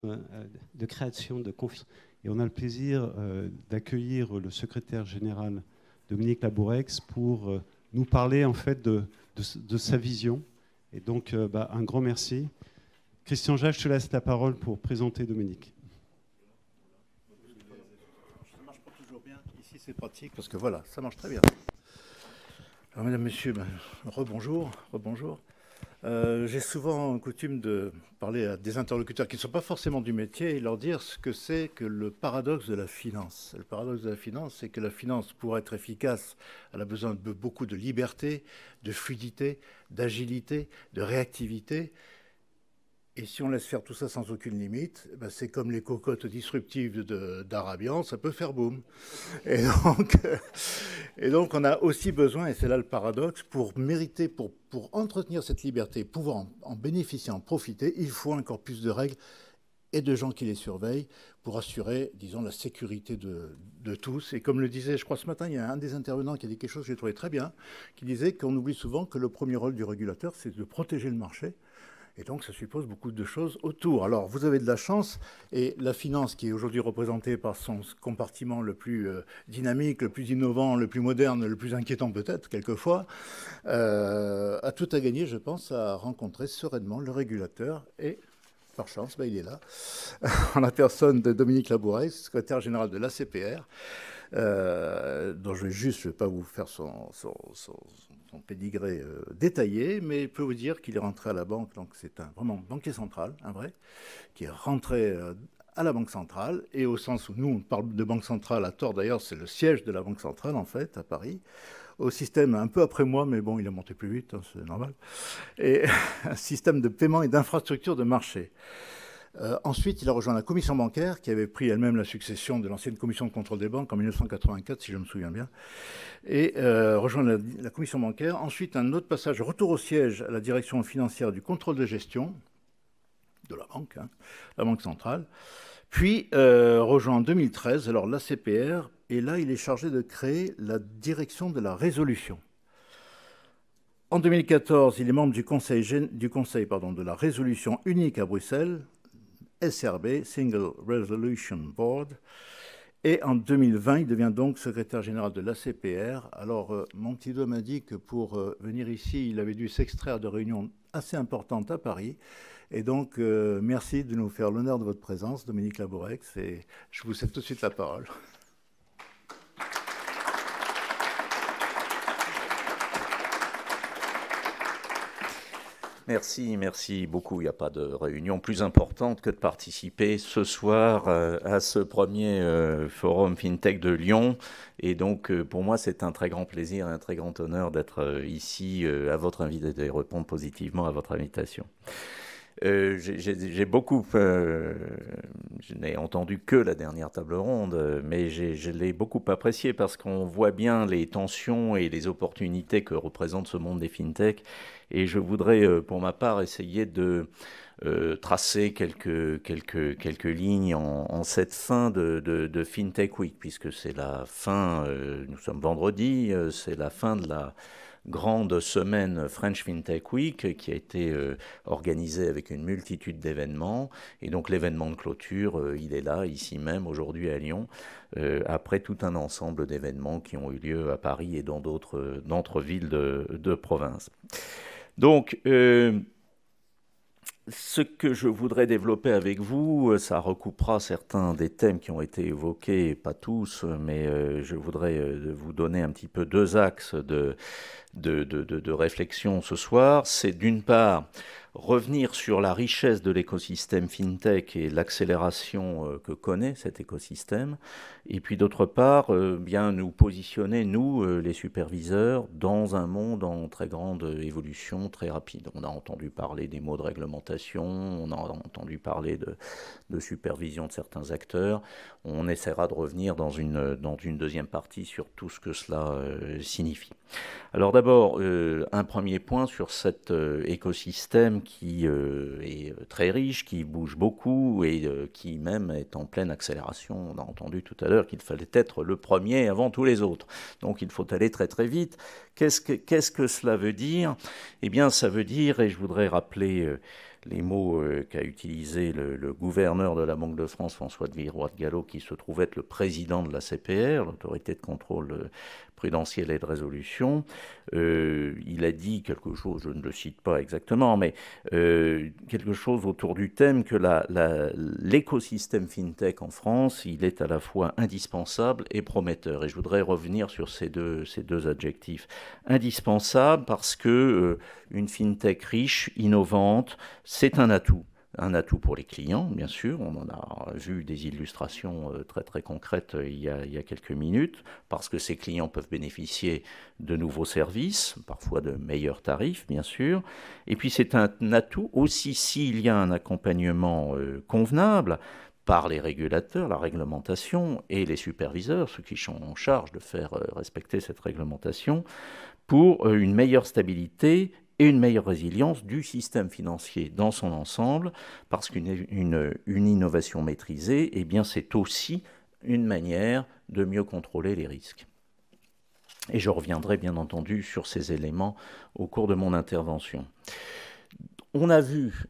de création de confiance. Et on a le plaisir d'accueillir le secrétaire général Dominique Labourex pour nous parler en fait de sa vision. Et donc, un grand merci. Christian Jacques, je te laisse la parole pour présenter Dominique. Ça marche pas toujours bien. Ici, c'est pratique parce que voilà, ça marche très bien. Alors, mesdames, messieurs, rebonjour. J'ai souvent coutume de parler à des interlocuteurs qui ne sont pas forcément du métier et leur dire ce que c'est que le paradoxe de la finance. Le paradoxe de la finance, c'est que la finance, pour être efficace, elle a besoin de beaucoup de liberté, de fluidité, d'agilité, de réactivité. Et si on laisse faire tout ça sans aucune limite, c'est comme les cocottes disruptives d'Arabian, ça peut faire boum. Et donc, on a aussi besoin, et c'est là le paradoxe, pour mériter, pour entretenir cette liberté, pouvoir en bénéficier, en profiter, il faut un corpus de règles et de gens qui les surveillent pour assurer, disons, la sécurité de tous. Et comme le disait, je crois ce matin, il y a un des intervenants qui a dit quelque chose que j'ai trouvé très bien, qui disait qu'on oublie souvent que le premier rôle du régulateur, c'est de protéger le marché. Et donc, ça suppose beaucoup de choses autour. Alors, vous avez de la chance, et la finance, qui est aujourd'hui représentée par son compartiment le plus dynamique, le plus innovant, le plus moderne, le plus inquiétant peut-être, quelquefois, a tout à gagner, je pense, à rencontrer sereinement le régulateur. Et, par chance, il est là, en la personne de Dominique Labourex, secrétaire général de l'ACPR, dont je ne vais pas vous faire son pédigré détaillé, mais je peux vous dire qu'il est rentré à la banque, donc c'est vraiment banquier central, un vrai, qui est rentré à la Banque centrale, et au sens où nous, on parle de Banque centrale, à tort d'ailleurs, c'est le siège de la Banque centrale, en fait, à Paris, au système un peu après moi, mais bon, il a monté plus vite, hein, c'est normal, et un système de paiement et d'infrastructure de marché. Ensuite, il a rejoint la commission bancaire, qui avait pris elle-même la succession de l'ancienne commission de contrôle des banques en 1984, si je me souviens bien, et rejoint la commission bancaire. Ensuite, un autre passage, retour au siège à la direction financière du contrôle de gestion de la banque, hein, la Banque centrale. Puis, rejoint en 2013, alors l'ACPR, et là, il est chargé de créer la direction de la résolution. En 2014, il est membre du conseil de la résolution unique à Bruxelles, SRB, Single Resolution Board. Et en 2020, il devient donc secrétaire général de l'ACPR. Alors, mon petit doigt m'a dit que pour venir ici, il avait dû s'extraire de réunions assez importantes à Paris. Et donc, merci de nous faire l'honneur de votre présence, Dominique Labourex. Et je vous cède tout de suite la parole. Merci beaucoup. Il n'y a pas de réunion plus importante que de participer ce soir à ce premier forum FinTech de Lyon. Et donc, pour moi, c'est un très grand plaisir, un très grand honneur d'être ici à votre invitation et répondre positivement à votre invitation. J'ai beaucoup, je n'ai entendu que la dernière table ronde, mais je l'ai beaucoup apprécié parce qu'on voit bien les tensions et les opportunités que représente ce monde des fintech. Et je voudrais, pour ma part, essayer de tracer quelques lignes en cette fin de FinTech Week, puisque c'est la fin, nous sommes vendredi, c'est la fin de la grande semaine French FinTech Week qui a été organisée avec une multitude d'événements. Et donc l'événement de clôture, il est là, ici même, aujourd'hui à Lyon, après tout un ensemble d'événements qui ont eu lieu à Paris et dans d'autres villes de province. Donc, ce que je voudrais développer avec vous, ça recoupera certains des thèmes qui ont été évoqués, pas tous, mais je voudrais vous donner un petit peu deux axes de réflexion ce soir. C'est d'une part revenir sur la richesse de l'écosystème FinTech et l'accélération que connaît cet écosystème. Et puis d'autre part, bien nous positionner, nous, les superviseurs, dans un monde en très grande évolution, très rapide. On a entendu parler des mots de réglementation, on a entendu parler de supervision de certains acteurs. On essaiera de revenir dans une deuxième partie sur tout ce que cela signifie. Alors d'abord, un premier point sur cet écosystème qui est très riche, qui bouge beaucoup et qui même est en pleine accélération. On a entendu tout à l'heure qu'il fallait être le premier avant tous les autres. Donc il faut aller très très vite. Qu'est-ce que cela veut dire ? Eh bien ça veut dire, et je voudrais rappeler les mots qu'a utilisé le gouverneur de la Banque de France, François de Villeroy-de-Galhau, qui se trouve être le président de la CPR, l'autorité de contrôle prudentiel et de résolution. Il a dit quelque chose, je ne le cite pas exactement, mais quelque chose autour du thème que l'écosystème FinTech en France, il est à la fois indispensable et prometteur. Et je voudrais revenir sur ces deux adjectifs. Indispensable parce que une FinTech riche, innovante, c'est un atout. Un atout pour les clients, bien sûr. On en a vu des illustrations très très concrètes il y a quelques minutes, parce que ces clients peuvent bénéficier de nouveaux services, parfois de meilleurs tarifs, bien sûr. Et puis c'est un atout aussi s'il y a un accompagnement convenable par les régulateurs, la réglementation et les superviseurs, ceux qui sont en charge de faire respecter cette réglementation, pour une meilleure stabilité et une meilleure résilience du système financier dans son ensemble, parce qu'une innovation maîtrisée, eh bien, c'est aussi une manière de mieux contrôler les risques. Et je reviendrai bien entendu sur ces éléments au cours de mon intervention. On a vu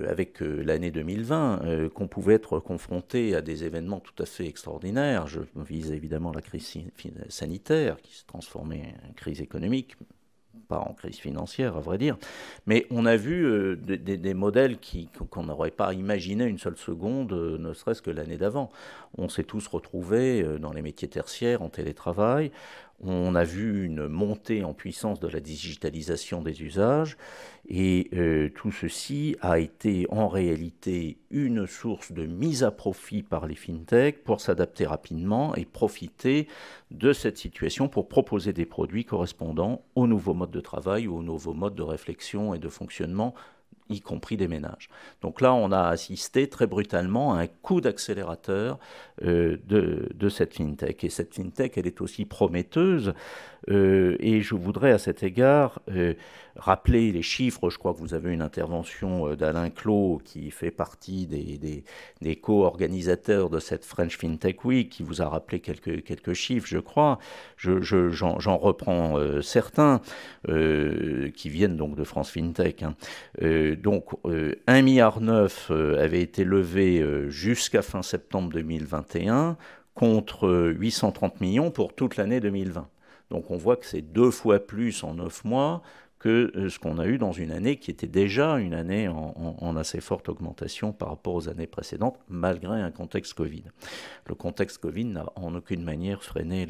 avec l'année 2020 qu'on pouvait être confronté à des événements tout à fait extraordinaires. Je vise évidemment la crise sanitaire qui se transformait en crise économique, pas en crise financière à vrai dire, mais on a vu des modèles qu'on n'aurait pas imaginé une seule seconde, ne serait-ce que l'année d'avant. On s'est tous retrouvés dans les métiers tertiaires, en télétravail. On a vu une montée en puissance de la digitalisation des usages et tout ceci a été en réalité une source de mise à profit par les fintechs pour s'adapter rapidement et profiter de cette situation pour proposer des produits correspondant aux nouveaux modes de travail ou aux nouveaux modes de réflexion et de fonctionnement, y compris des ménages. Donc là, on a assisté très brutalement à un coup d'accélérateur de cette FinTech. Et cette FinTech, elle est aussi prometteuse. Et je voudrais à cet égard rappeler les chiffres. Je crois que vous avez une intervention d'Alain Clot, qui fait partie des co-organisateurs de cette French FinTech Week, qui vous a rappelé quelques chiffres, je crois. J'en reprends certains qui viennent donc de France FinTech. Donc 1,9 milliard avait été levé jusqu'à fin septembre 2021 contre 830 millions pour toute l'année 2020. Donc on voit que c'est 2 fois plus en 9 mois que ce qu'on a eu dans une année qui était déjà une année en assez forte augmentation par rapport aux années précédentes, malgré un contexte Covid. Le contexte Covid n'a en aucune manière freiné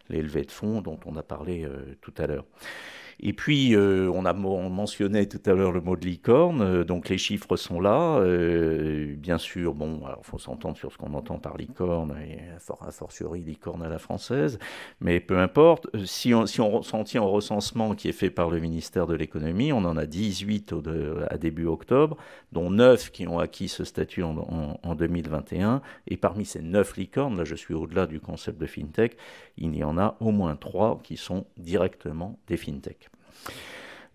les levées de fonds dont on a parlé tout à l'heure. Et puis, on a mentionné tout à l'heure le mot de licorne, donc les chiffres sont là. Bien sûr, bon, il faut s'entendre sur ce qu'on entend par licorne, et a fortiori licorne à la française, mais peu importe. Si on s'en tient au recensement qui est fait par le ministère de l'économie, on en a 18 à début octobre, dont 9 qui ont acquis ce statut en 2021, et parmi ces 9 licornes, là je suis au-delà du concept de FinTech, il y en a au moins 3 qui sont directement des FinTech.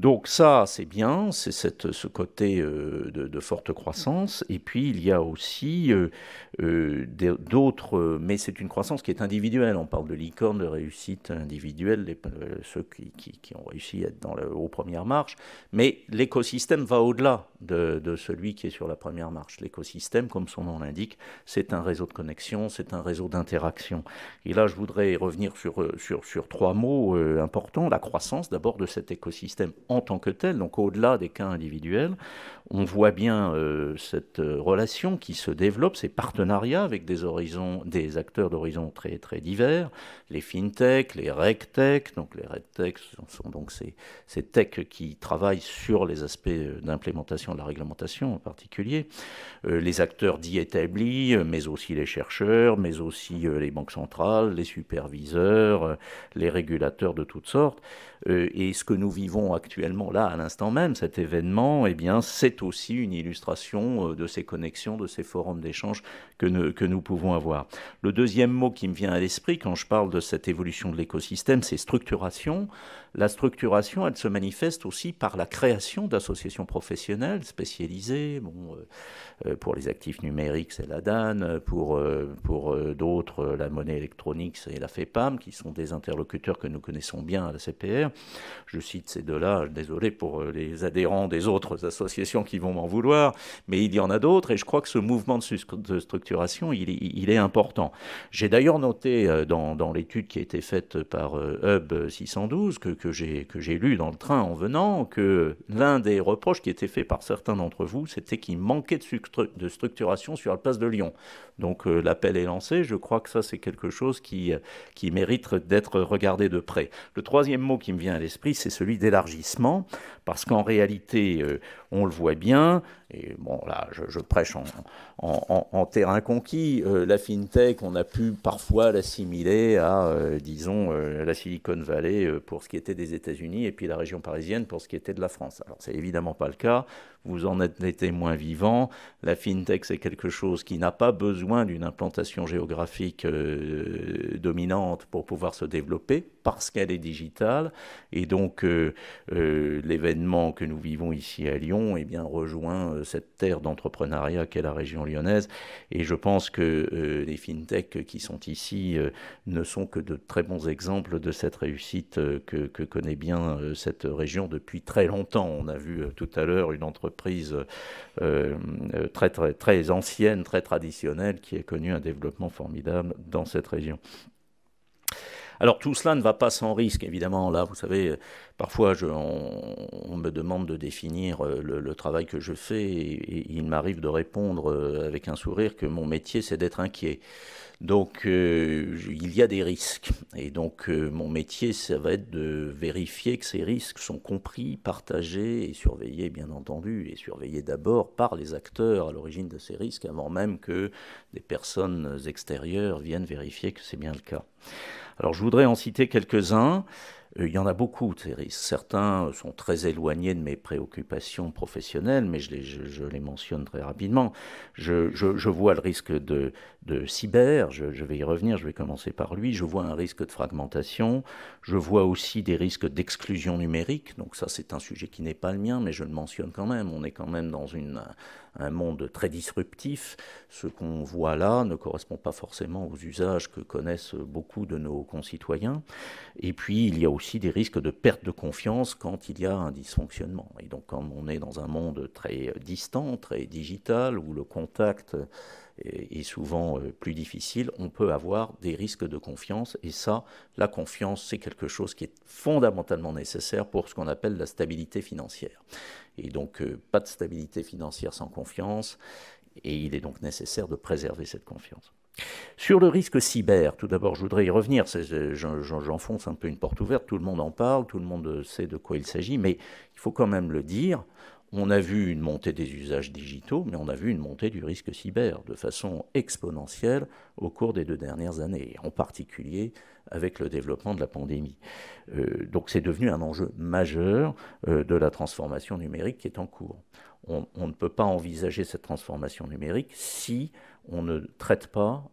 Donc ça, c'est bien, c'est ce côté de forte croissance. Et puis, il y a aussi d'autres, mais c'est une croissance qui est individuelle. On parle de licorne, de réussite individuelle, ceux qui ont réussi à être aux premières marches. Mais l'écosystème va au-delà de celui qui est sur la première marche. L'écosystème, comme son nom l'indique, c'est un réseau de connexion, c'est un réseau d'interaction. Et là, je voudrais revenir sur 3 mots importants. La croissance, d'abord, de cet écosystème en tant que tel, donc au-delà des cas individuels. On voit bien cette relation qui se développe, ces partenariats avec des acteurs d'horizons très, très divers, les fintech, les regtech. Donc les regtech sont donc ces techs qui travaillent sur les aspects d'implémentation de la réglementation en particulier, les acteurs dits établis, mais aussi les chercheurs, mais aussi les banques centrales, les superviseurs, les régulateurs de toutes sortes. Et ce que nous vivons actuellement là, à l'instant même, cet événement, eh bien, c'est aussi une illustration de ces connexions, de ces forums d'échange que nous pouvons avoir. Le deuxième mot qui me vient à l'esprit quand je parle de cette évolution de l'écosystème, c'est structuration. La structuration, elle se manifeste aussi par la création d'associations professionnelles spécialisées. Pour les actifs numériques, c'est la DAN. Pour d'autres, la monnaie électronique, c'est la FEPAM, qui sont des interlocuteurs que nous connaissons bien à la CPR. Je cite ces deux-là, désolé pour les adhérents des autres associations qui vont m'en vouloir, mais il y en a d'autres, et je crois que ce mouvement de structuration, il est important. J'ai d'ailleurs noté dans l'étude qui a été faite par Hub 612, que j'ai lu dans le train en venant, que l'un des reproches qui était fait par certains d'entre vous, c'était qu'il manquait de structuration sur la place de Lyon. Donc l'appel est lancé, je crois que ça c'est quelque chose qui mérite d'être regardé de près. Le troisième mot qui me vient à l'esprit, c'est celui d'élargissement, parce qu'en réalité, on le voit bien, et bon là je prêche en terrain conquis, la FinTech, on a pu parfois l'assimiler à, disons, la Silicon Valley pour ce qui était des États-Unis, et puis la région parisienne pour ce qui était de la France. Alors c'est évidemment pas le cas, vous en êtes les témoins vivants, la FinTech c'est quelque chose qui n'a pas besoin d'une implantation géographique dominante pour pouvoir se développer, parce qu'elle est digitale, et donc l'événement que nous vivons ici à Lyon eh bien, rejoint cette terre d'entrepreneuriat qu'est la région lyonnaise, et je pense que les FinTech qui sont ici ne sont que de très bons exemples de cette réussite que connaît bien cette région depuis très longtemps. On a vu tout à l'heure une entreprise très, très, très ancienne, très traditionnelle, qui a connu un développement formidable dans cette région. Alors tout cela ne va pas sans risque, évidemment. Là, vous savez, parfois on me demande de définir le travail que je fais, et il m'arrive de répondre avec un sourire que mon métier, c'est d'être inquiet. Donc il y a des risques, et donc mon métier, ça va être de vérifier que ces risques sont compris, partagés et surveillés, bien entendu, et surveillés d'abord par les acteurs à l'origine de ces risques, avant même que des personnes extérieures viennent vérifier que c'est bien le cas. Alors je voudrais en citer quelques-uns. Il y en a beaucoup de ces risques. Certains sont très éloignés de mes préoccupations professionnelles, mais je les mentionne très rapidement. Je vois le risque de cyber, je vais y revenir, je vais commencer par lui. Je vois un risque de fragmentation. Je vois aussi des risques d'exclusion numérique. Donc ça, c'est un sujet qui n'est pas le mien, mais je le mentionne quand même. On est quand même dans un monde très disruptif. Ce qu'on voit là ne correspond pas forcément aux usages que connaissent beaucoup de nos concitoyens. Et puis, il y a aussi des risques de perte de confiance quand il y a un dysfonctionnement. Et donc, quand on est dans un monde très distant, très digital, où le contact est souvent plus difficile, on peut avoir des risques de confiance. Et ça, la confiance, c'est quelque chose qui est fondamentalement nécessaire pour ce qu'on appelle la stabilité financière. Et donc, pas de stabilité financière sans confiance, et il est donc nécessaire de préserver cette confiance. Sur le risque cyber, tout d'abord, je voudrais y revenir. J'enfonce un peu une porte ouverte, tout le monde en parle, tout le monde sait de quoi il s'agit, mais il faut quand même le dire. On a vu une montée des usages digitaux, mais on a vu une montée du risque cyber de façon exponentielle au cours des 2 dernières années, en particulier avec le développement de la pandémie. Donc c'est devenu un enjeu majeur de la transformation numérique qui est en cours. On ne peut pas envisager cette transformation numérique si on ne traite pas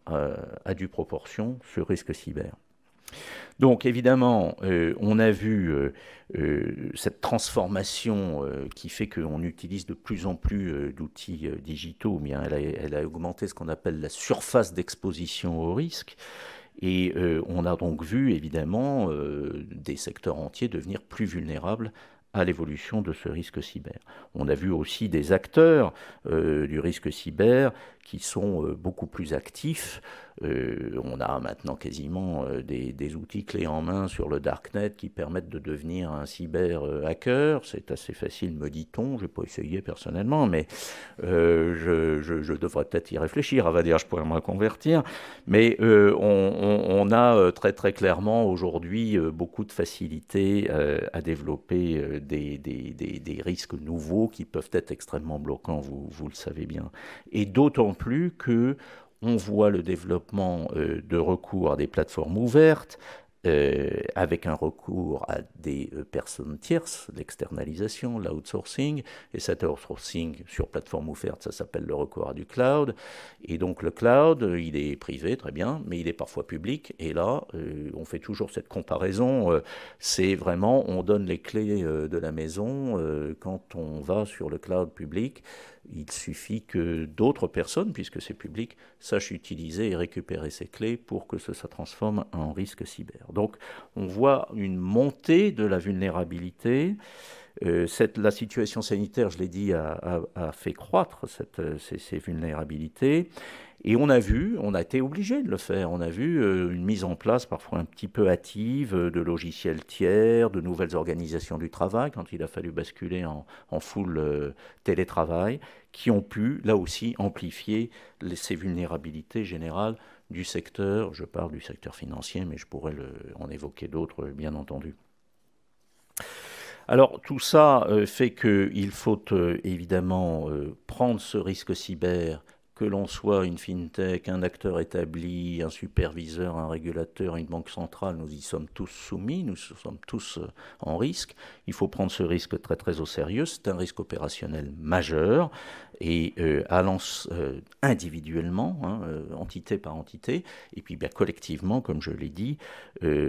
à due proportion ce risque cyber. Donc évidemment, on a vu cette transformation qui fait qu'on utilise de plus en plus d'outils digitaux. Bien, elle a augmenté ce qu'on appelle la surface d'exposition au risque. Et on a donc vu évidemment des secteurs entiers devenir plus vulnérables à l'évolution de ce risque cyber. On a vu aussi des acteurs du risque cyber qui sont beaucoup plus actifs. On a maintenant quasiment des outils clés en main sur le darknet qui permettent de devenir un cyber-hacker. C'est assez facile, me dit-on. Je n'ai pas essayé personnellement, mais je devrais peut-être y réfléchir. À vrai dire, je pourrais me reconvertir. Mais on a très très clairement aujourd'hui beaucoup de facilité à développer des risques nouveaux qui peuvent être extrêmement bloquants, vous le savez bien. Et d'autant plus que on voit le développement de recours à des plateformes ouvertes, avec un recours à des personnes tierces, l'externalisation, l'outsourcing, et cet outsourcing sur plateforme ouverte, ça s'appelle le recours à du cloud, et donc le cloud, il est privé, très bien, mais il est parfois public, et là, on fait toujours cette comparaison, c'est vraiment, on donne les clés de la maison quand on va sur le cloud public. Il suffit que d'autres personnes, puisque c'est public, sachent utiliser et récupérer ces clés pour que ça transforme en risque cyber. Donc on voit une montée de la vulnérabilité La situation sanitaire, je l'ai dit, a fait croître ces vulnérabilités. Et on a été obligé de le faire. On a vu une mise en place parfois un petit peu hâtive de logiciels tiers, de nouvelles organisations du travail, quand il a fallu basculer en full télétravail, qui ont pu, là aussi, amplifier ces vulnérabilités générales du secteur. Je parle du secteur financier, mais je pourrais en évoquer d'autres, bien entendu. Alors tout ça fait qu'il faut évidemment prendre ce risque cyber, que l'on soit une fintech, un acteur établi, un superviseur, un régulateur, une banque centrale, nous y sommes tous soumis, nous sommes tous en risque. Il faut prendre ce risque très très au sérieux, c'est un risque opérationnel majeur et individuellement, entité par entité, et puis bien collectivement, comme je l'ai dit,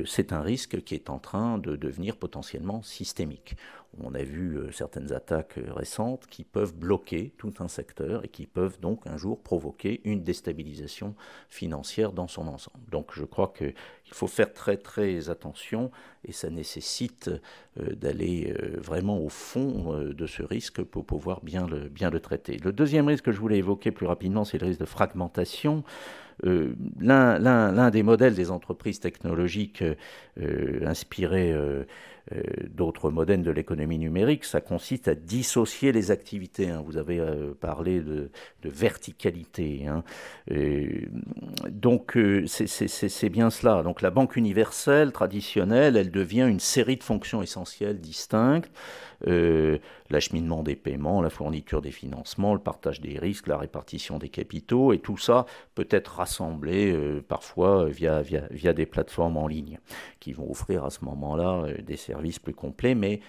c'est un risque qui est en train de devenir potentiellement systémique. On a vu certaines attaques récentes qui peuvent bloquer tout un secteur et qui peuvent donc un jour provoquer une déstabilisation financière dans son ensemble. Donc je crois qu'il faut faire très très attention et ça nécessite d'aller vraiment au fond de ce risque pour pouvoir bien le traiter. Le deuxième risque que je voulais évoquer plus rapidement, c'est le risque de fragmentation. L'un des modèles des entreprises technologiques inspirés d'autres modèles de l'économie numérique, ça consiste à dissocier les activités. Vous avez parlé de verticalité. Donc c'est bien cela. Donc la banque universelle traditionnelle, elle devient une série de fonctions essentielles distinctes. L'acheminement des paiements, la fourniture des financements, le partage des risques, la répartition des capitaux, et tout ça peut être rassemblé parfois via des plateformes en ligne qui vont offrir à ce moment-là des services plus complets, mais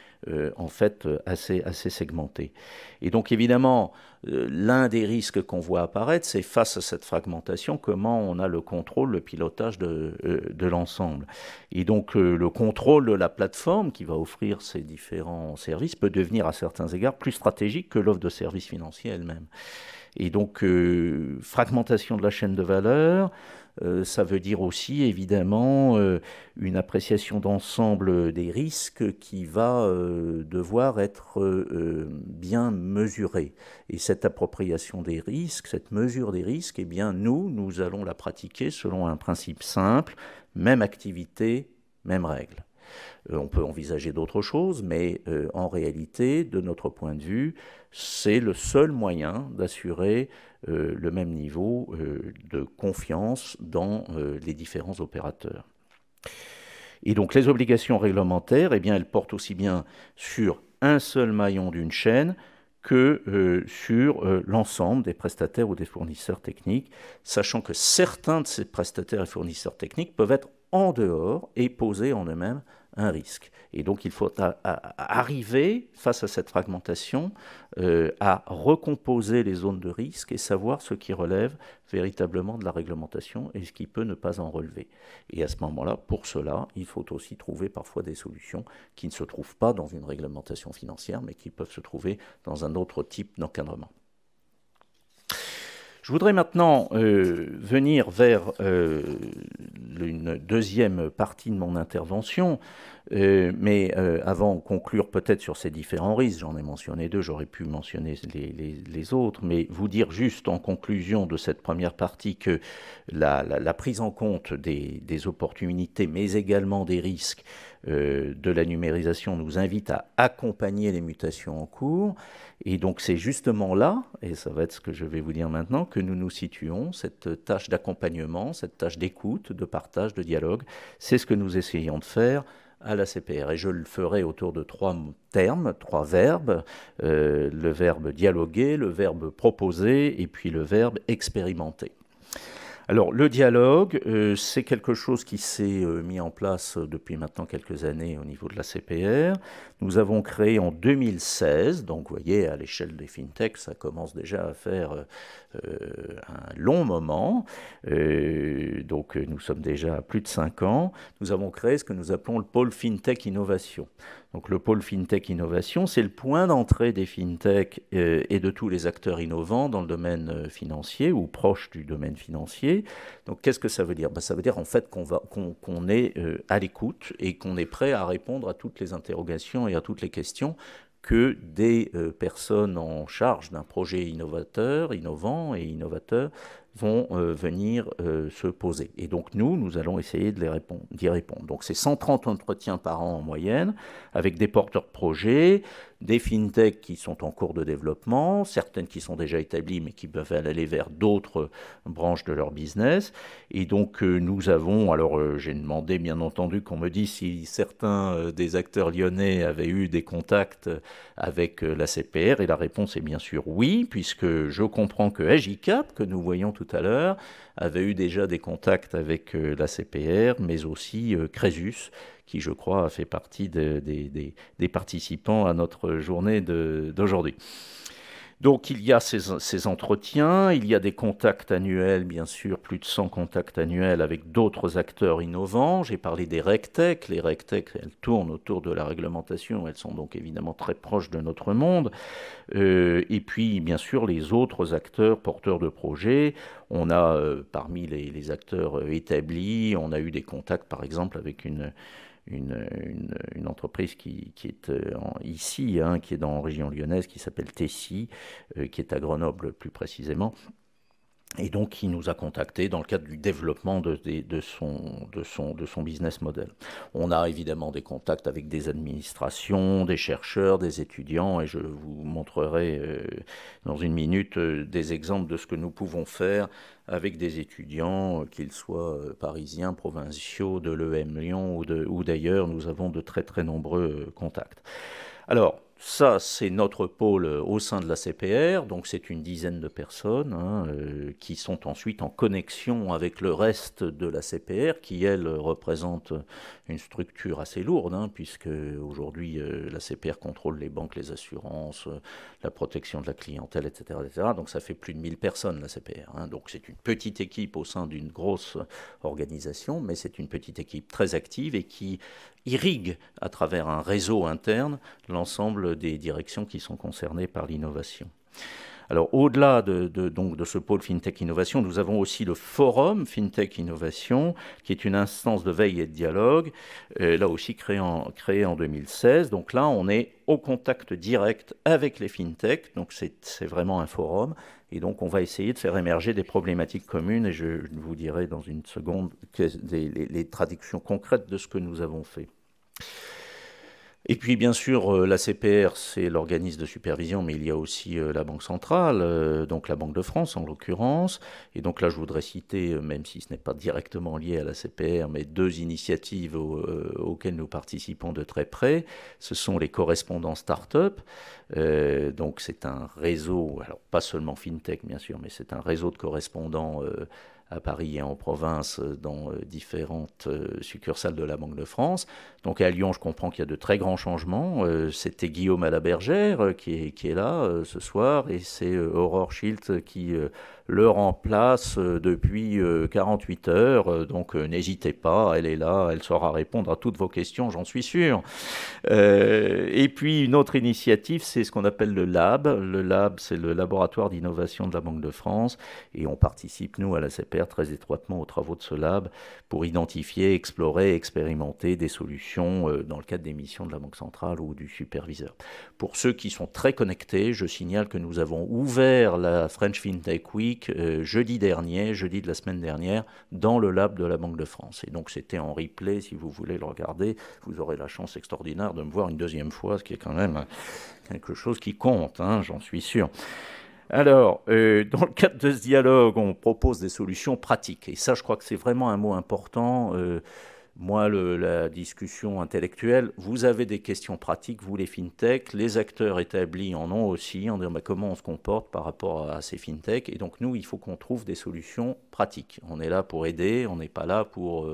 en fait assez segmentés. Et donc évidemment, l'un des risques qu'on voit apparaître, c'est face à cette fragmentation, comment on a le contrôle, le pilotage de l'ensemble. Et donc le contrôle de la plateforme qui va offrir ces différents services peut devenir à certains égards plus stratégique que l'offre de services financiers elle-même. Et donc fragmentation de la chaîne de valeur, ça veut dire aussi évidemment une appréciation d'ensemble des risques qui va devoir être bien mesurée. Et cette appropriation des risques, cette mesure des risques, eh bien nous allons la pratiquer selon un principe simple, même activité, même règle. On peut envisager d'autres choses, mais en réalité, de notre point de vue, c'est le seul moyen d'assurer le même niveau de confiance dans les différents opérateurs. Et donc les obligations réglementaires, eh bien, elles portent aussi bien sur un seul maillon d'une chaîne que sur l'ensemble des prestataires ou des fournisseurs techniques, sachant que certains de ces prestataires et fournisseurs techniques peuvent être en dehors et poser en eux-mêmes un risque. Et donc il faut arriver, face à cette fragmentation, à recomposer les zones de risque et savoir ce qui relève véritablement de la réglementation et ce qui peut ne pas en relever. Et à ce moment-là, pour cela, il faut aussi trouver parfois des solutions qui ne se trouvent pas dans une réglementation financière, mais qui peuvent se trouver dans un autre type d'encadrement. Je voudrais maintenant venir vers une deuxième partie de mon intervention, mais avant de conclure peut-être sur ces différents risques, j'en ai mentionné deux, j'aurais pu mentionner les autres, mais vous dire juste en conclusion de cette première partie que la prise en compte des opportunités, mais également des risques de la numérisation nous invite à accompagner les mutations en cours. Et donc c'est justement là, et ça va être ce que je vais vous dire maintenant, que nous nous situons, cette tâche d'accompagnement, cette tâche d'écoute, de partage, de dialogue. C'est ce que nous essayons de faire à la CPR. Et je le ferai autour de trois termes, trois verbes, le verbe dialoguer, le verbe proposer et puis le verbe expérimenter. Alors, le dialogue, c'est quelque chose qui s'est mis en place depuis maintenant quelques années au niveau de la CPR. Nous avons créé en 2016, donc vous voyez, à l'échelle des fintechs, ça commence déjà à faire un long moment. Donc, nous sommes déjà à plus de 5 ans. Nous avons créé ce que nous appelons le pôle FinTech Innovation. Donc le pôle FinTech Innovation, c'est le point d'entrée des FinTech et de tous les acteurs innovants dans le domaine financier ou proche du domaine financier. Donc qu'est-ce que ça veut dire ? Ça veut dire en fait qu'on est à l'écoute et qu'on est prêt à répondre à toutes les interrogations et à toutes les questions que des personnes en charge d'un projet innovant et innovateur vont venir se poser. Et donc nous allons essayer d'y répondre. Donc c'est 130 entretiens par an en moyenne, avec des porteurs de projets, des fintechs qui sont en cours de développement, certaines qui sont déjà établies mais qui peuvent aller vers d'autres branches de leur business. Et donc nous avons, alors j'ai demandé bien entendu qu'on me dise si certains des acteurs lyonnais avaient eu des contacts avec la CPR, et la réponse est bien sûr oui, puisque je comprends que Agicap, que nous voyons tout à l'heure, avait eu déjà des contacts avec la CPR, mais aussi Crésus, qui, je crois, a fait partie des participants à notre journée d'aujourd'hui. Donc il y a ces entretiens, il y a des contacts annuels, bien sûr, plus de 100 contacts annuels avec d'autres acteurs innovants. J'ai parlé des RegTech. Les RegTech, elles tournent autour de la réglementation, elles sont donc évidemment très proches de notre monde. Et puis, bien sûr, les autres acteurs porteurs de projets. On a, parmi les acteurs établis, on a eu des contacts, par exemple, avec une entreprise qui est ici, qui est dans la région lyonnaise, qui s'appelle Tessi, qui est à Grenoble plus précisément, et donc qui nous a contactés dans le cadre du développement de son business model. On a évidemment des contacts avec des administrations, des chercheurs, des étudiants, et je vous montrerai dans une minute des exemples de ce que nous pouvons faire avec des étudiants, qu'ils soient parisiens, provinciaux, de l'EM Lyon ou d'ailleurs. Nous avons de très très nombreux contacts. Alors, ça, c'est notre pôle au sein de la CPR, donc c'est une dizaine de personnes qui sont ensuite en connexion avec le reste de la CPR, qui, elle, représente une structure assez lourde, puisque aujourd'hui, la CPR contrôle les banques, les assurances, la protection de la clientèle, etc., etc. Donc ça fait plus de 1000 personnes, la CPR. Donc c'est une petite équipe au sein d'une grosse organisation, mais c'est une petite équipe très active et qui irrigue à travers un réseau interne l'ensemble des directions qui sont concernées par l'innovation. Alors, au-delà donc de ce pôle FinTech Innovation, nous avons aussi le Forum FinTech Innovation, qui est une instance de veille et de dialogue, là aussi créée en 2016. Donc là, on est au contact direct avec les FinTech, donc c'est vraiment un forum. Et donc, on va essayer de faire émerger des problématiques communes, et je vous dirai dans une seconde les traductions concrètes de ce que nous avons fait. Et puis, bien sûr, la CPR, c'est l'organisme de supervision, mais il y a aussi la Banque centrale, donc la Banque de France en l'occurrence. Et donc là, je voudrais citer, même si ce n'est pas directement lié à la CPR, mais deux initiatives auxquelles nous participons de très près. Ce sont les correspondants start-up. Donc c'est un réseau, alors pas seulement FinTech, bien sûr, mais c'est un réseau de correspondants à Paris et en province, dans différentes succursales de la Banque de France. Donc à Lyon, je comprends qu'il y a de très grands changements. C'était Guillaume Alabergère qui est là ce soir, et c'est Aurore Schilt qui le remplace depuis 48 heures. Donc n'hésitez pas, elle est là, elle saura répondre à toutes vos questions, j'en suis sûr. Et puis une autre initiative, c'est ce qu'on appelle le Lab. Le Lab, c'est le laboratoire d'innovation de la Banque de France, et on participe, nous, à la CPR, très étroitement aux travaux de ce Lab pour identifier, explorer, expérimenter des solutions dans le cadre des missions de la Banque centrale ou du superviseur. Pour ceux qui sont très connectés, je signale que nous avons ouvert la French FinTech Week jeudi de la semaine dernière, dans le Lab de la Banque de France. Et donc c'était en replay, si vous voulez le regarder, vous aurez la chance extraordinaire de me voir une deuxième fois, ce qui est quand même quelque chose qui compte, j'en suis sûr. Alors, dans le cadre de ce dialogue, on propose des solutions pratiques. Et ça, je crois que c'est vraiment un mot important. Moi, la discussion intellectuelle, vous avez des questions pratiques, vous les FinTech, les acteurs établis en ont aussi, en disant comment on se comporte par rapport à ces FinTech. Et donc nous, il faut qu'on trouve des solutions pratiques. On est là pour aider, on n'est pas là pour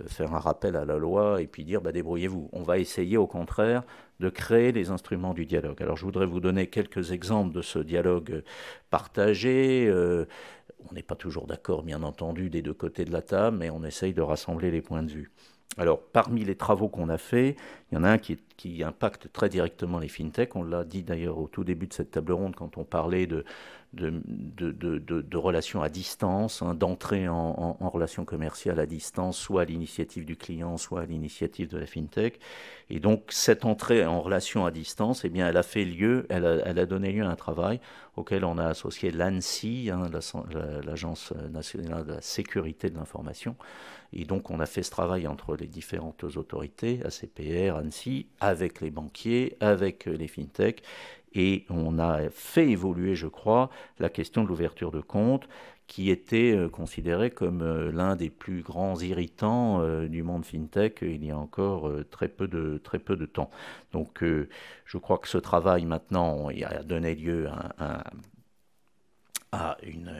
faire un rappel à la loi et puis dire débrouillez-vous. On va essayer au contraire de créer les instruments du dialogue. Alors je voudrais vous donner quelques exemples de ce dialogue partagé. On n'est pas toujours d'accord, bien entendu, des deux côtés de la table, mais on essaye de rassembler les points de vue. Alors, parmi les travaux qu'on a faits, il y en a un qui impacte très directement les fintechs. On l'a dit d'ailleurs au tout début de cette table ronde quand on parlait de relations à distance, hein, d'entrée en relation commerciale à distance, soit à l'initiative du client, soit à l'initiative de la fintech. Et donc, cette entrée en relation à distance, eh bien, elle a fait lieu, elle a donné lieu à un travail auquel on a associé l'ANSSI, hein, l'Agence nationale de la sécurité de l'information. Et donc, on a fait ce travail entre les différentes autorités, ACPR, ANSSI, avec les banquiers, avec les fintechs, et on a fait évoluer, je crois, la question de l'ouverture de compte, qui était considérée comme l'un des plus grands irritants du monde fintech il y a encore très peu de temps. Donc, je crois que ce travail, maintenant, il a donné lieu à une...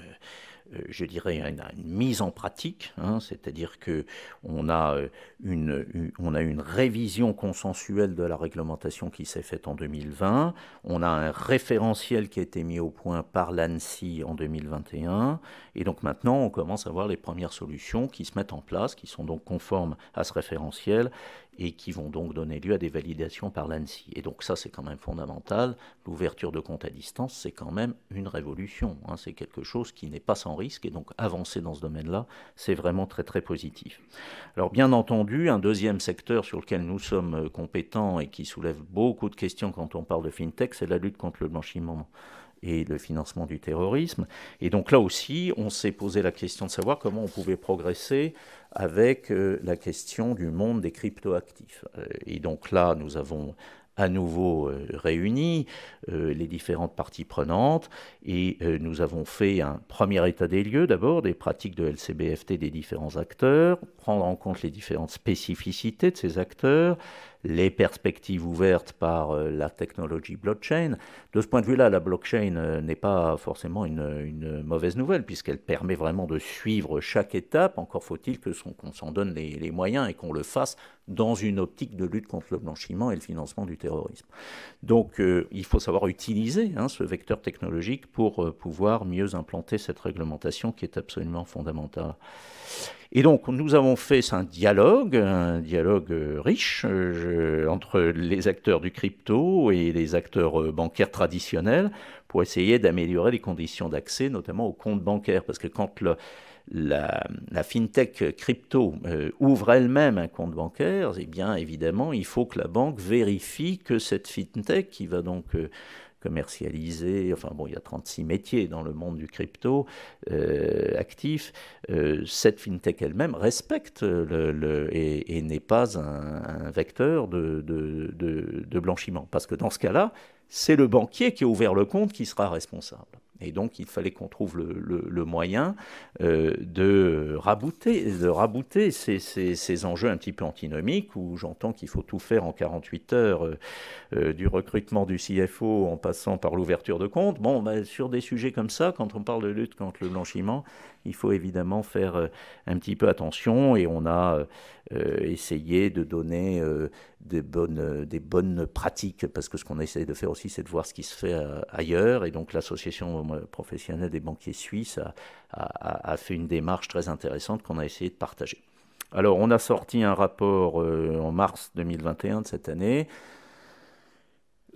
je dirais, une mise en pratique, hein, c'est-à-dire qu'on a une révision consensuelle de la réglementation qui s'est faite en 2020, on a un référentiel qui a été mis au point par l'ANSSI en 2021, et donc maintenant on commence à voir les premières solutions qui se mettent en place, qui sont donc conformes à ce référentiel, et qui vont donc donner lieu à des validations par l'ANSSI. Et donc ça, c'est quand même fondamental. L'ouverture de compte à distance, c'est quand même une révolution, hein. C'est quelque chose qui n'est pas sans risque, et donc avancer dans ce domaine-là, c'est vraiment très très positif. Alors bien entendu, un deuxième secteur sur lequel nous sommes compétents et qui soulève beaucoup de questions quand on parle de fintech, c'est la lutte contre le blanchiment et le financement du terrorisme. Et donc là aussi, on s'est posé la question de savoir comment on pouvait progresser avec la question du monde des cryptoactifs. Et donc là, nous avons à nouveau réuni les différentes parties prenantes et nous avons fait un premier état des lieux d'abord des pratiques de LCBFT des différents acteurs, prendre en compte les différentes spécificités de ces acteurs, les perspectives ouvertes par la technologie blockchain. De ce point de vue-là, la blockchain n'est pas forcément une mauvaise nouvelle puisqu'elle permet vraiment de suivre chaque étape. Encore faut-il qu'on s'en donne les moyens et qu'on le fasse dans une optique de lutte contre le blanchiment et le financement du terrorisme. Donc il faut savoir utiliser ce vecteur technologique pour pouvoir mieux implanter cette réglementation qui est absolument fondamentale. Et donc, nous avons fait un dialogue riche entre les acteurs du crypto et les acteurs bancaires traditionnels pour essayer d'améliorer les conditions d'accès, notamment aux comptes bancaires. Parce que quand la fintech crypto ouvre elle-même un compte bancaire, eh bien, évidemment, il faut que la banque vérifie que cette fintech qui va donc commercialisé, enfin bon, il y a 36 métiers dans le monde du crypto actif, cette fintech elle-même respecte et n'est pas un vecteur de blanchiment. Parce que dans ce cas-là, c'est le banquier qui a ouvert le compte qui sera responsable. Et donc, il fallait qu'on trouve le moyen de rabouter ces enjeux un petit peu antinomiques, où j'entends qu'il faut tout faire en 48 heures, du recrutement du CFO en passant par l'ouverture de compte. Bon, sur des sujets comme ça, quand on parle de lutte contre le blanchiment, il faut évidemment faire un petit peu attention, et on a essayé de donner des bonnes pratiques, parce que ce qu'on essaie de faire aussi, c'est de voir ce qui se fait ailleurs, et donc l'association professionnelle des banquiers suisses a fait une démarche très intéressante qu'on a essayé de partager. Alors, on a sorti un rapport en mars 2021 de cette année.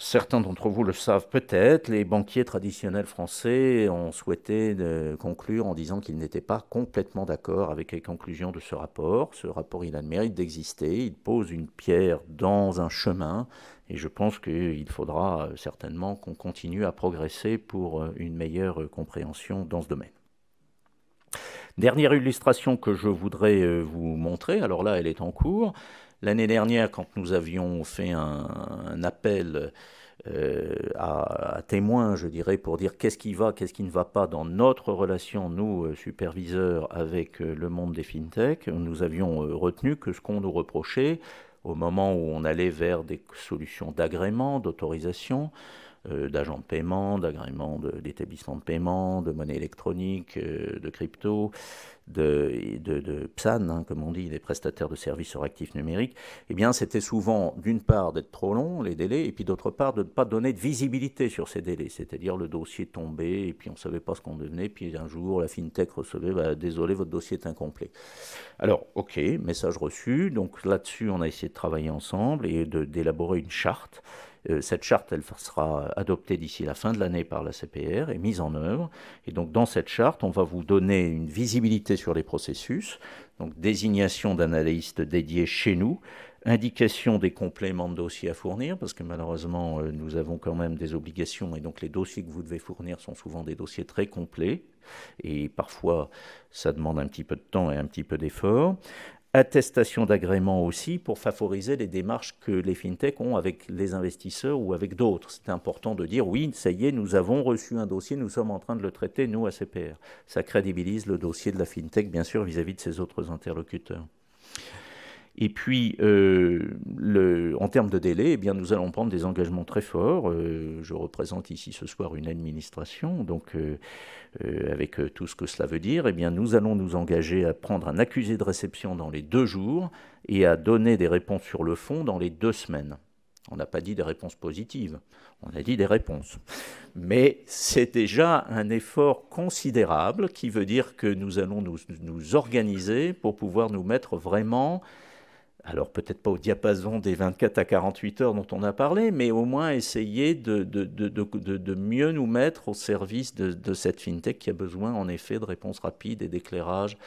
Certains d'entre vous le savent peut-être, les banquiers traditionnels français ont souhaité conclure en disant qu'ils n'étaient pas complètement d'accord avec les conclusions de ce rapport. Ce rapport, il a le mérite d'exister, il pose une pierre dans un chemin, et je pense qu'il faudra certainement qu'on continue à progresser pour une meilleure compréhension dans ce domaine. Dernière illustration que je voudrais vous montrer, alors là, elle est en cours. L'année dernière, quand nous avions fait un appel à témoins, je dirais, pour dire qu'est-ce qui va, qu'est-ce qui ne va pas dans notre relation, nous, superviseurs, avec le monde des fintechs, nous avions retenu que ce qu'on nous reprochait, au moment où on allait vers des solutions d'agrément, d'autorisation, d'agents de paiement, d'agréments d'établissements de paiement, de monnaie électronique, de crypto, de PSAN, hein, comme on dit, des prestataires de services sur actifs numériques, eh bien, c'était souvent, d'une part, d'être trop long, les délais, et puis d'autre part, de ne pas donner de visibilité sur ces délais. C'est-à-dire, le dossier tombait, et puis on ne savait pas ce qu'on devenait, puis un jour, la FinTech recevait, bah, désolé, votre dossier est incomplet. Alors, OK, message reçu. Donc là-dessus, on a essayé de travailler ensemble et d'élaborer une charte. Cette charte, elle sera adoptée d'ici la fin de l'année par la CPR et mise en œuvre. Et donc, dans cette charte, on va vous donner une visibilité sur les processus, donc désignation d'analystes dédiés chez nous, indication des compléments de dossiers à fournir, parce que malheureusement, nous avons quand même des obligations, et donc les dossiers que vous devez fournir sont souvent des dossiers très complets, et parfois, ça demande un petit peu de temps et un petit peu d'effort. Attestation d'agrément aussi pour favoriser les démarches que les fintechs ont avec les investisseurs ou avec d'autres. C'est important de dire oui, ça y est, nous avons reçu un dossier, nous sommes en train de le traiter, nous, à CPR. Ça crédibilise le dossier de la fintech, bien sûr, vis-à-vis de ses autres interlocuteurs. Et puis, en termes de délai, eh bien, nous allons prendre des engagements très forts. Je représente ici ce soir une administration, donc avec tout ce que cela veut dire, eh bien, nous allons nous engager à prendre un accusé de réception dans les 2 jours et à donner des réponses sur le fond dans les 2 semaines. On n'a pas dit des réponses positives, on a dit des réponses. Mais c'est déjà un effort considérable qui veut dire que nous allons nous organiser pour pouvoir nous mettre vraiment... Alors peut-être pas au diapason des 24 à 48 heures dont on a parlé, mais au moins essayer de mieux nous mettre au service de cette fintech qui a besoin en effet de réponses rapides et d'éclairage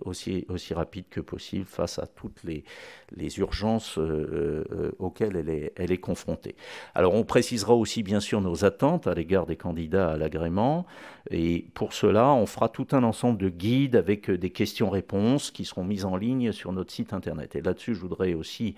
aussi rapides que possible face à toutes les urgences auxquelles elle est confrontée. Alors on précisera aussi bien sûr nos attentes à l'égard des candidats à l'agrément, et pour cela on fera tout un ensemble de guides avec des questions-réponses qui seront mises en ligne sur notre site internet. Et là-dessus, je voudrais aussi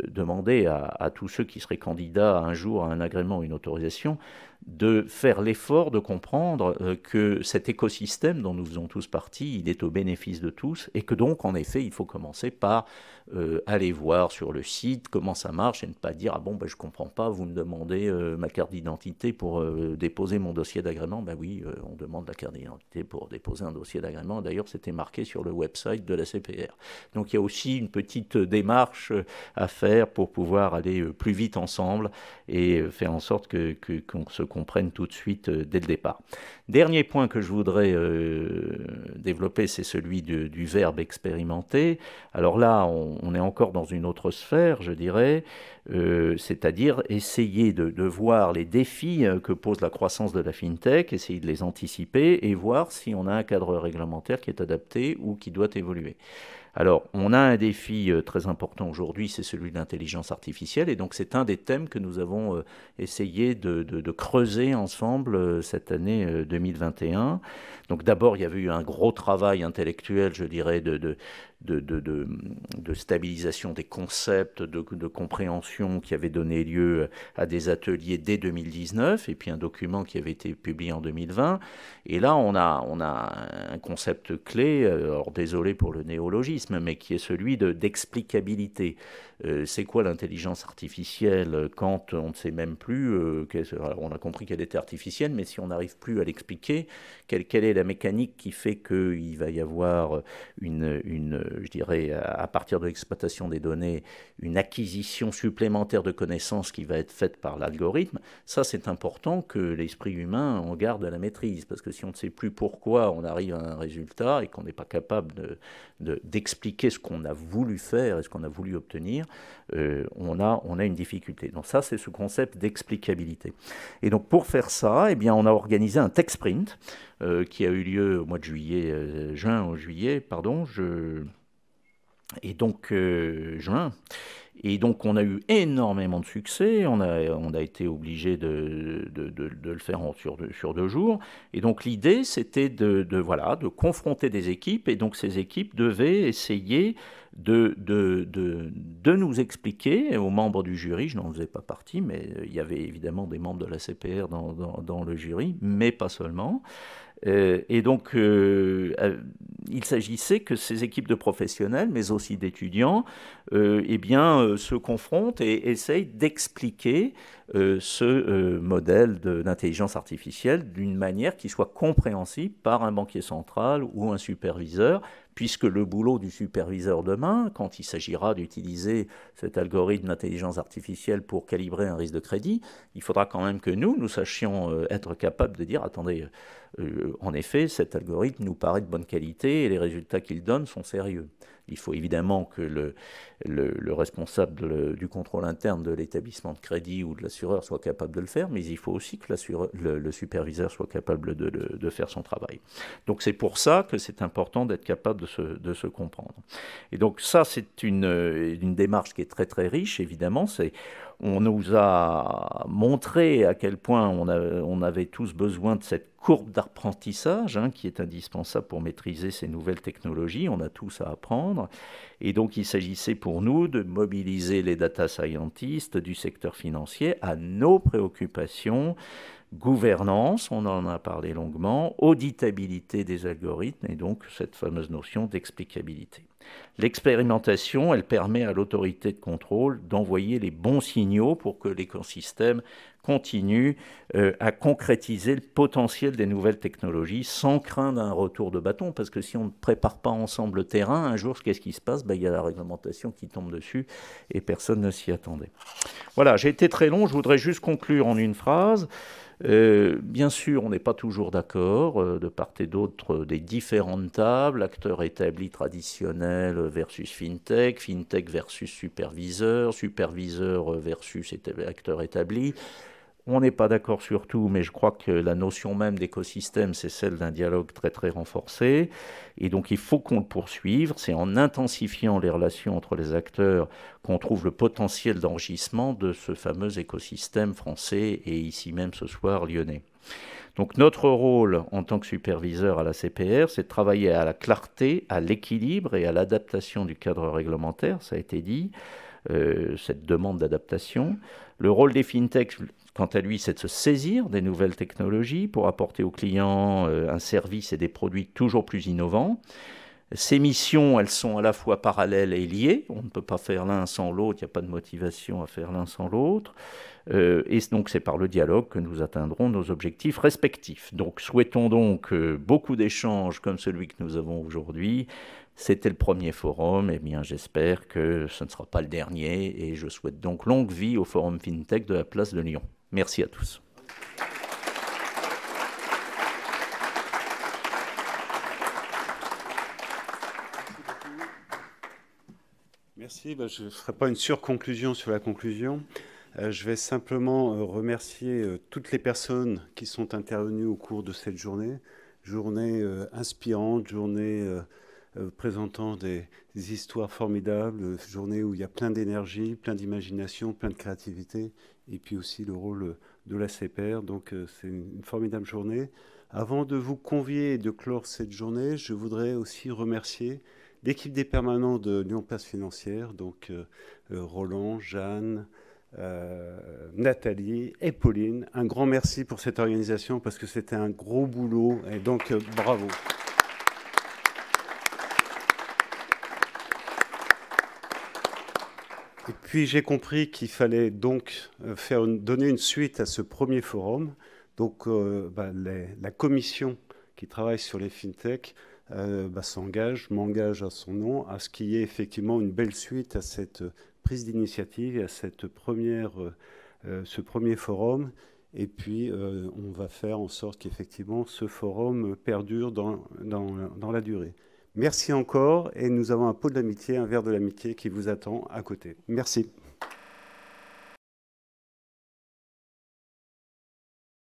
demander à tous ceux qui seraient candidats un jour à un agrément ou une autorisation de faire l'effort de comprendre que cet écosystème dont nous faisons tous partie, il est au bénéfice de tous, et que donc, en effet, il faut commencer par aller voir sur le site comment ça marche et ne pas dire « Ah bon, ben, je ne comprends pas, vous me demandez ma carte d'identité pour déposer mon dossier d'agrément. » Ben oui, on demande la carte d'identité pour déposer un dossier d'agrément. D'ailleurs, c'était marqué sur le website de la CPR. Donc, il y a aussi une petite démarche à faire pour pouvoir aller plus vite ensemble et faire en sorte qu'on se comprenne tout de suite dès le départ. Dernier point que je voudrais développer, c'est celui du verbe expérimenter. Alors là, on est encore dans une autre sphère, je dirais, c'est-à-dire essayer de voir les défis que pose la croissance de la fintech, essayer de les anticiper et voir si on a un cadre réglementaire qui est adapté ou qui doit évoluer. Alors, on a un défi très important aujourd'hui, c'est celui de l'intelligence artificielle, et donc c'est un des thèmes que nous avons essayé de creuser ensemble cette année 2021. Donc d'abord, il y avait eu un gros travail intellectuel, je dirais, de stabilisation des concepts, de compréhension qui avait donné lieu à des ateliers dès 2019, et puis un document qui avait été publié en 2020. Et là, on a un concept clé, alors désolé pour le néologisme, mais qui est celui d'explicabilité. C'est quoi l'intelligence artificielle quand on ne sait même plus, on a compris qu'elle était artificielle, mais si on n'arrive plus à l'expliquer, quelle est la mécanique qui fait qu'il va y avoir je dirais, à partir de l'exploitation des données, une acquisition supplémentaire de connaissances qui va être faite par l'algorithme. Ça, c'est important que l'esprit humain en garde la maîtrise, parce que si on ne sait plus pourquoi on arrive à un résultat et qu'on n'est pas capable d'expliquer ce qu'on a voulu faire et ce qu'on a voulu obtenir, on a une difficulté. Donc ça, c'est ce concept d'explicabilité. Et donc pour faire ça, eh bien, on a organisé un tech sprint qui a eu lieu au mois de juillet, et donc juin. Et donc on a eu énormément de succès, on a été obligé de le faire sur 2 jours. Et donc l'idée, c'était de confronter des équipes, et donc ces équipes devaient essayer de nous expliquer, aux membres du jury, je n'en faisais pas partie, mais il y avait évidemment des membres de la CPR dans le jury, mais pas seulement, Et donc, il s'agissait que ces équipes de professionnels, mais aussi d'étudiants, eh bien, se confrontent et essayent d'expliquer ce modèle d'intelligence artificielle d'une manière qui soit compréhensible par un banquier central ou un superviseur, puisque le boulot du superviseur demain, quand il s'agira d'utiliser cet algorithme d'intelligence artificielle pour calibrer un risque de crédit, il faudra quand même que nous sachions être capables de dire, attendez, en effet, cet algorithme nous paraît de bonne qualité et les résultats qu'il donne sont sérieux. Il faut évidemment que le responsable du contrôle interne de l'établissement de crédit ou de l'assureur soit capable de le faire, mais il faut aussi que le superviseur soit capable de faire son travail. Donc c'est pour ça que c'est important d'être capable de se comprendre. Et donc ça, c'est une démarche qui est très très riche, évidemment. On nous a montré à quel point on avait tous besoin de cette courbe d'apprentissage qui est indispensable pour maîtriser ces nouvelles technologies. On a tous à apprendre. Et donc, il s'agissait pour nous de mobiliser les data scientists du secteur financier à nos préoccupations. Gouvernance, on en a parlé longuement, auditabilité des algorithmes et donc cette fameuse notion d'explicabilité. L'expérimentation, elle permet à l'autorité de contrôle d'envoyer les bons signaux pour que l'écosystème continue à concrétiser le potentiel des nouvelles technologies sans craindre un retour de bâton, parce que si on ne prépare pas ensemble le terrain, un jour, qu'est-ce qui se passe? Il y a la réglementation qui tombe dessus et personne ne s'y attendait. Voilà, j'ai été très long, je voudrais juste conclure en une phrase. Bien sûr, on n'est pas toujours d'accord de part et d'autre des différentes tables, acteurs établis traditionnels versus FinTech, FinTech versus superviseur, superviseur versus acteurs établis. On n'est pas d'accord sur tout, mais je crois que la notion même d'écosystème, c'est celle d'un dialogue très très renforcé. Et donc il faut qu'on le poursuive. C'est en intensifiant les relations entre les acteurs qu'on trouve le potentiel d'enrichissement de ce fameux écosystème français et ici même ce soir lyonnais. Donc notre rôle en tant que superviseur à la CPR, c'est de travailler à la clarté, à l'équilibre et à l'adaptation du cadre réglementaire, ça a été dit, cette demande d'adaptation. Le rôle des FinTech, quant à lui, c'est de se saisir des nouvelles technologies pour apporter aux clients un service et des produits toujours plus innovants. Ces missions, elles sont à la fois parallèles et liées. On ne peut pas faire l'un sans l'autre, il n'y a pas de motivation à faire l'un sans l'autre. Et donc c'est par le dialogue que nous atteindrons nos objectifs respectifs. Donc souhaitons donc beaucoup d'échanges comme celui que nous avons aujourd'hui. C'était le premier forum, et bien j'espère que ce ne sera pas le dernier, et je souhaite donc longue vie au Forum FinTech de la place de Lyon. Merci à tous. Merci. Je ne ferai pas une surconclusion sur la conclusion. Je vais simplement remercier toutes les personnes qui sont intervenues au cours de cette journée. Journée inspirante, journée présentant des histoires formidables, journée où il y a plein d'énergie, plein d'imagination, plein de créativité, et puis aussi le rôle de la CPR. Donc c'est une formidable journée. Avant de vous convier et de clore cette journée, je voudrais aussi remercier l'équipe des permanents de Lyon Place Financière, donc Roland, Jeanne, Nathalie et Pauline. Un grand merci pour cette organisation parce que c'était un gros boulot, et donc bravo. Et puis j'ai compris qu'il fallait donc donner une suite à ce premier forum. Donc la commission qui travaille sur les FinTech m'engage à son nom, à ce qu'il y ait effectivement une belle suite à cette prise d'initiative, à cette ce premier forum. Et puis on va faire en sorte qu'effectivement ce forum perdure dans la durée. Merci encore, et nous avons un pot de l'amitié, un verre de l'amitié qui vous attend à côté. Merci.